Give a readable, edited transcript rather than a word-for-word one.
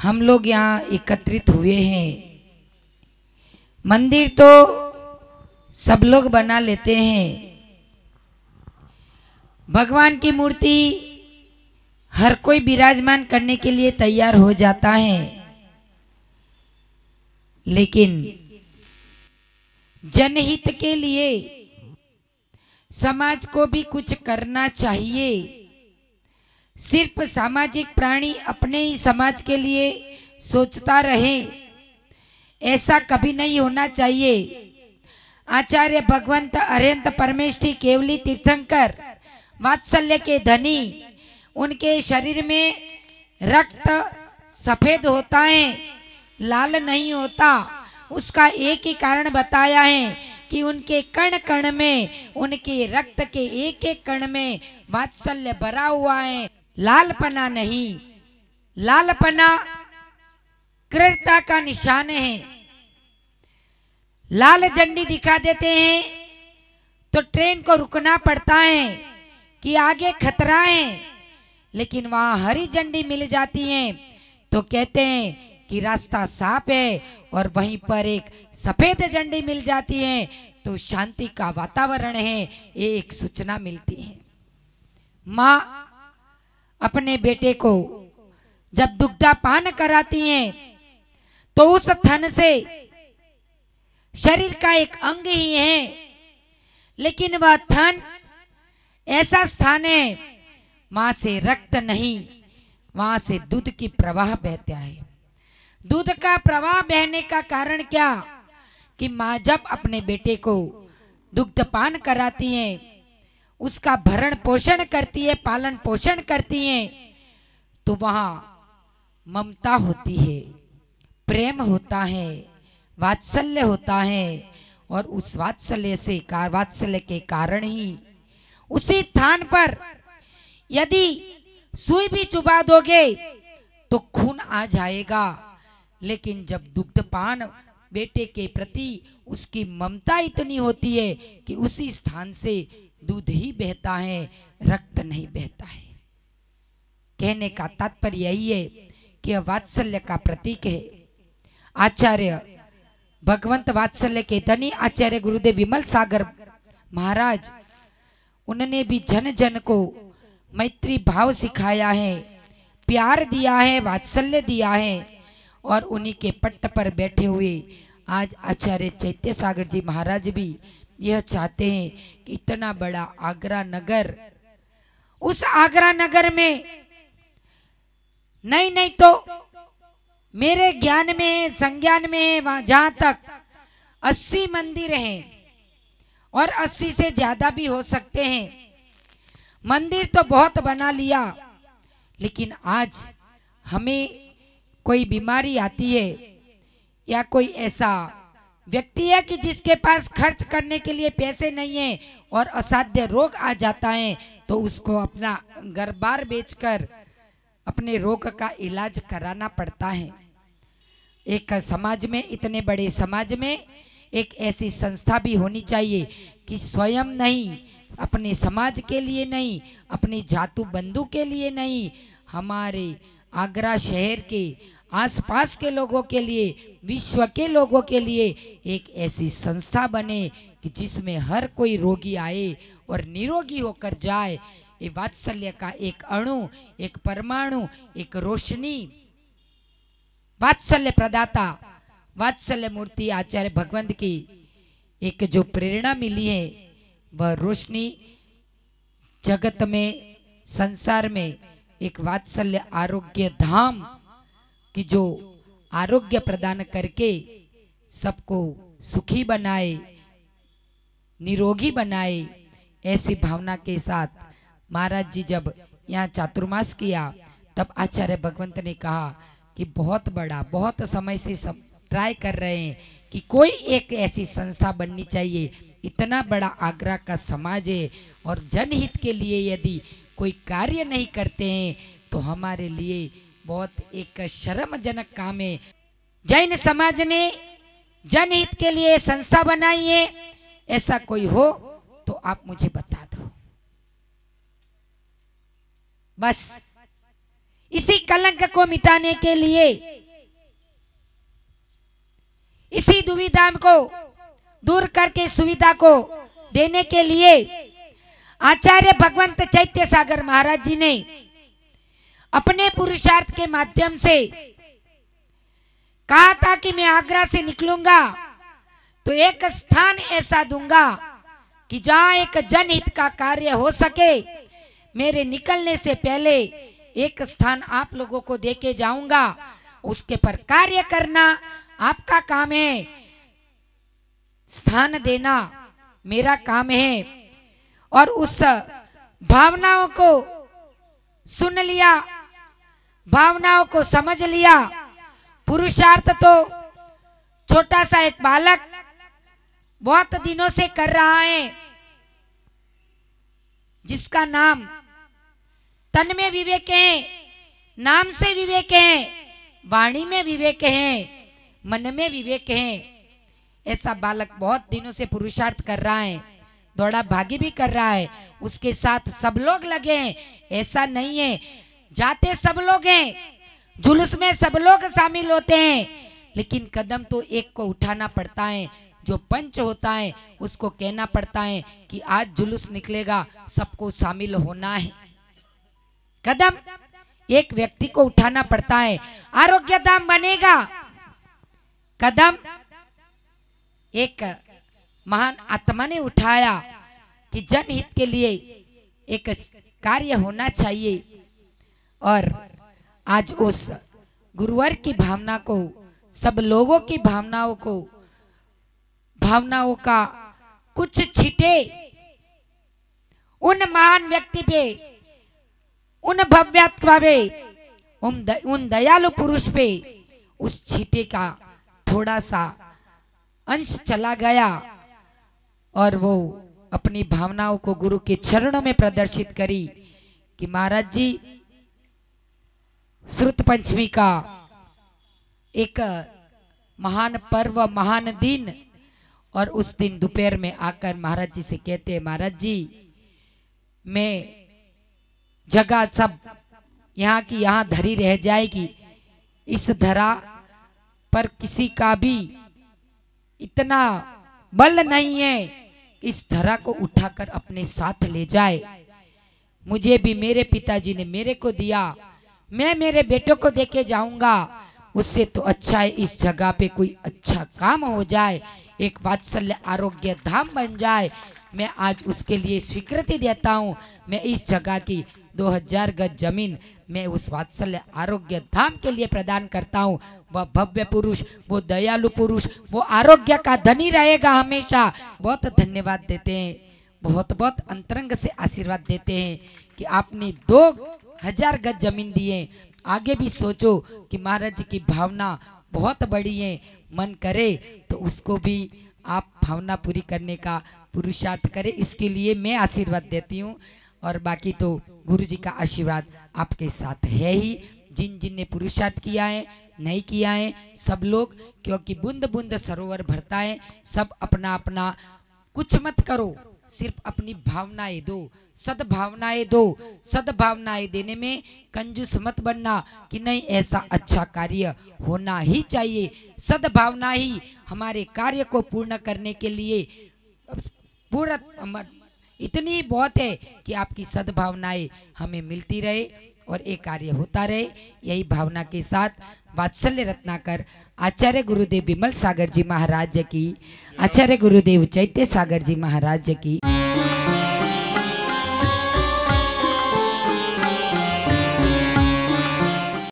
हम लोग यहाँ एकत्रित हुए हैं। मंदिर तो सब लोग बना लेते हैं, भगवान की मूर्ति हर कोई विराजमान करने के लिए तैयार हो जाता है, लेकिन जनहित के लिए समाज को भी कुछ करना चाहिए। सिर्फ सामाजिक प्राणी अपने ही समाज के लिए सोचता रहे, ऐसा कभी नहीं होना चाहिए। आचार्य भगवंत अरहंत परमेष्ठी केवली तीर्थंकर वात्सल्य के धनी, उनके शरीर में रक्त सफेद होता है, लाल नहीं होता। उसका एक ही कारण बताया है कि उनके कण कण में, उनके रक्त के एक एक कण में वात्सल्य भरा हुआ है, लालपना नहीं। लालपना क्रूरता का निशान है। लाल झंडी दिखा देते हैं तो ट्रेन को रुकना पड़ता है कि आगे खतरा है, लेकिन वहां हरी झंडी मिल जाती है तो कहते हैं कि रास्ता साफ है, और वहीं पर एक सफेद झंडी मिल जाती है तो शांति का वातावरण है, ये एक सूचना मिलती है। माँ अपने बेटे को जब दुग्धापान कराती हैं तो उस थन से शरीर का एक अंग ही है, लेकिन वह थन ऐसा स्थान है, मां से रक्त नहीं, वहां से दूध की प्रवाह बहता है। दूध का प्रवाह बहने का कारण क्या कि मां जब अपने बेटे को दुग्धपान कराती है, उसका भरण पोषण करती है, पालन पोषण करती है, तो वहां ममता होती है, प्रेम होता है, वात्सल्य होता है, और उस वात्सल्य के कारण ही उसी स्थान पर यदि सुई भी चुबा दोगे तो खून आ जाएगा, लेकिन जब दुग्धपान बेटे के प्रति उसकी ममता इतनी होती है कि उसी स्थान से दूध ही बहता है, रक्त नहीं बहता है। कहने का तात्पर्य यही है कि वात्सल्य का प्रतीक है। आचार्य भगवंत वात्सल्य के धनी आचार्य गुरुदेव विमल सागर महाराज, उन्होंने भी जन जन को मैत्री भाव सिखाया है, प्यार दिया है, वात्सल्य दिया है, और उन्हीं के पट्ट पर बैठे हुए आज आचार्य चैत्य सागर जी महाराज भी यह चाहते हैं कि इतना बड़ा आगरा नगर, उस आगरा नगर में नहीं तो मेरे ज्ञान में, संज्ञान में, जहां तक 80 मंदिर हैं और 80 से ज्यादा भी हो सकते हैं। मंदिर तो बहुत बना लिया, लेकिन आज हमें कोई बीमारी आती है या कोई ऐसा व्यक्ति है कि जिसके पास खर्च करने के लिए पैसे नहीं है और असाध्य रोग आ जाता है, तो उसको अपना घर बार बेचकर अपने रोग का इलाज कराना पड़ता है। एक समाज में, इतने बड़े समाज में एक ऐसी संस्था भी होनी चाहिए कि स्वयं नहीं, अपने समाज के लिए नहीं, अपने जातु बंधु के लिए नहीं, हमारे आगरा शहर के आसपास के लोगों के लिए, विश्व के लोगों के लिए एक ऐसी संस्था बने कि जिसमें हर कोई रोगी आए और निरोगी होकर जाए। ये वात्सल्य का एक अणु, एक परमाणु, एक रोशनी, वात्सल्य प्रदाता, वात्सल्य मूर्ति आचार्य भगवंत की एक जो प्रेरणा मिली है, वह रोशनी जगत में, संसार में एक वात्सल्य आरोग्य धाम की जो आरोग्य प्रदान करके सबको सुखी बनाए, निरोगी बनाए, ऐसी भावना के साथ महाराज जी जब यहाँ चातुर्मास किया तब आचार्य भगवंत ने कहा कि बहुत बड़ा, बहुत समय से सब ट्राई कर रहे हैं कि कोई एक ऐसी संस्था बननी चाहिए। इतना बड़ा आगरा का समाज है और जनहित के लिए यदि कोई कार्य नहीं करते हैं तो हमारे लिए बहुत एक शर्मजनक काम है। जैन समाज ने जनहित के लिए संस्था बनाई है, ऐसा कोई हो तो आप मुझे बता दो। बस इसी कलंक को मिटाने के लिए इसी दुविधा को दूर करके सुविधा को देने के लिए आचार्य भगवंत चैत्य सागर महाराज जी ने अपने पुरुषार्थ के माध्यम से कहा था कि मैं आगरा से निकलूंगा तो एक स्थान ऐसा दूंगा कि जहां एक जनहित का कार्य हो सके। मेरे निकलने से पहले एक स्थान आप लोगों को देके जाऊंगा, उसके पर कार्य करना आपका काम है, स्थान देना मेरा काम है। और उस भावनाओं को सुन लिया, भावनाओं को समझ लिया। पुरुषार्थ तो छोटा सा एक बालक बहुत दिनों से कर रहा है, जिसका नाम तन में विवेक है, नाम से विवेक है, वाणी में विवेक है, मन में विवेक है। ऐसा बालक बहुत दिनों से पुरुषार्थ कर रहा है, दौड़ा भागी भी कर रहा है, उसके साथ सब लोग लगे हैं। ऐसा नहीं है, जाते सब लोग हैं, जुलूस में सब लोग शामिल होते हैं, लेकिन कदम तो एक को उठाना पड़ता है। जो पंच होता है उसको कहना पड़ता है कि आज जुलूस निकलेगा, सबको शामिल होना है। कदम एक व्यक्ति को उठाना पड़ता है, आरोग्य धाम बनेगा। कदम एक महान आत्मा ने उठाया कि जनहित के लिए एक कार्य होना चाहिए। और आज उस गुरुवर की भावना को, सब लोगों की भावनाओं का कुछ छींटे उन महान व्यक्ति पे, उन भव्यात्मा पे, उन दयालु पुरुष पे उस छींटे का थोड़ा सा अंश चला गया और वो अपनी भावनाओं को गुरु के चरणों में प्रदर्शित करी कि महाराज जी, श्रुत पंचमी का एक महान पर्व, महान दिन, और उस दिन दोपहर में आकर महाराज जी से कहते हैं, महाराज जी मैं जगह सब यहाँ की यहाँ धरी रह जाएगी, इस धरा पर किसी का भी इतना बल नहीं है इस धरा को उठाकर अपने साथ ले जाए। मुझे भी मेरे पिताजी ने मेरे को दिया, मैं मेरे बेटों को देके जाऊंगा, उससे तो अच्छा है इस जगह पे कोई अच्छा काम हो जाए, एक वात्सल्य आरोग्य धाम बन जाए। मैं आज उसके लिए स्वीकृति देता हूँ। मैं इस जगह की 2000 गज जमीन मैं उस वात्सल्य आरोग्य धाम के लिए प्रदान करता हूँ। वह भव्य पुरुष, वो दयालु पुरुष, वो आरोग्य का धनी रहेगा हमेशा। बहुत धन्यवाद देते हैं, बहुत बहुत अंतरंग से आशीर्वाद देते हैं कि आपने 2000 गज जमीन दिए। आगे भी सोचो कि महाराज जी की भावना बहुत बड़ी है, मन करे तो उसको भी आप भावना पूरी करने का पुरुषार्थ करें, इसके लिए मैं आशीर्वाद देती हूँ। और बाकी तो गुरु जी का आशीर्वाद आपके साथ है ही। जिन जिन ने पुरुषार्थ किया है, नहीं किया है, सब लोग, क्योंकि बूंद बूंद सरोवर भरता है। सब अपना अपना कुछ मत करो, सिर्फ अपनी भावनाएं दो, सद्भावनाएं दो। सद्भावनाएं देने में कंजूस मत बनना कि नहीं ऐसा अच्छा कार्य होना ही चाहिए। सद्भावना ही हमारे कार्य को पूर्ण करने के लिए पूरा इतनी बहुत है कि आपकी सद्भावनाएं हमें मिलती रहे और एक कार्य होता रहे। यही भावना के साथ वात्सल्य रत्नाकर आचार्य गुरुदेव विमल सागर जी महाराज की, आचार्य गुरुदेव चैत्य सागर जी महाराज की